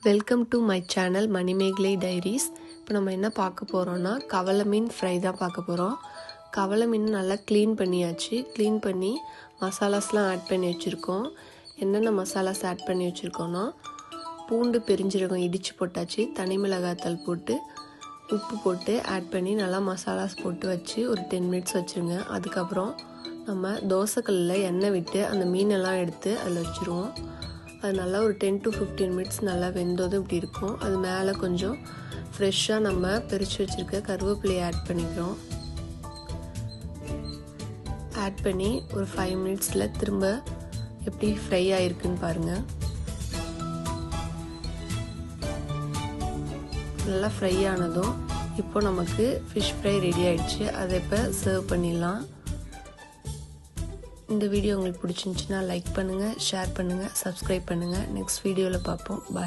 Welcome to my channel Manimegalai diaries. இப்போ நம்ம என்ன பார்க்க போகிறோன்னா கவலை மீன் ஃப்ரை தான் பார்க்க போகிறோம். கவலை மீன் நல்லா க்ளீன் பண்ணியாச்சு. க்ளீன் பண்ணி மசாலாஸ்லாம் ஆட் பண்ணி வச்சுருக்கோம். என்னென்ன மசாலாஸ் ஆட் பண்ணி வச்சுருக்கோன்னா பூண்டு பெருஞ்சீரகம் இடித்து போட்டாச்சு, தனி மிளகாய்த்தூள் போட்டு உப்பு போட்டு ஆட் பண்ணி நல்லா மசாலாஸ் போட்டு வச்சு ஒரு 10 மினிட்ஸ் வச்சுருங்க. அதுக்கப்புறம் நம்ம தோசைக்கல்லில் எண்ணெய் விட்டு அந்த மீனெல்லாம் எடுத்து அதில் வச்சுருவோம். அது நல்லா ஒரு 10 to 15 மினிட்ஸ் நல்லா வெந்ததும் இப்படி இருக்கும். அது மேலே கொஞ்சம் ஃப்ரெஷ்ஷாக நம்ம பிரித்து வச்சுருக்க கருவேப்பிலையை ஆட் பண்ணிக்கிறோம். ஆட் பண்ணி ஒரு 5 மினிட்ஸில் திரும்ப எப்படி ஃப்ரை ஆகிருக்குன்னு பாருங்கள். நல்லா ஃப்ரை ஆனதும் இப்போ நமக்கு ஃபிஷ் ஃப்ரை ரெடி ஆகிடுச்சு. அதை இப்போ சர்வ் பண்ணிடலாம். இந்த வீடியோ உங்களுக்கு பிடிச்சிருந்துச்சுன்னா லைக் பண்ணுங்கள், ஷேர் பண்ணுங்கள், சப்ஸ்கிரைப் பண்ணுங்கள். நெக்ஸ்ட் வீடியோவில் பார்ப்போம். பாய்.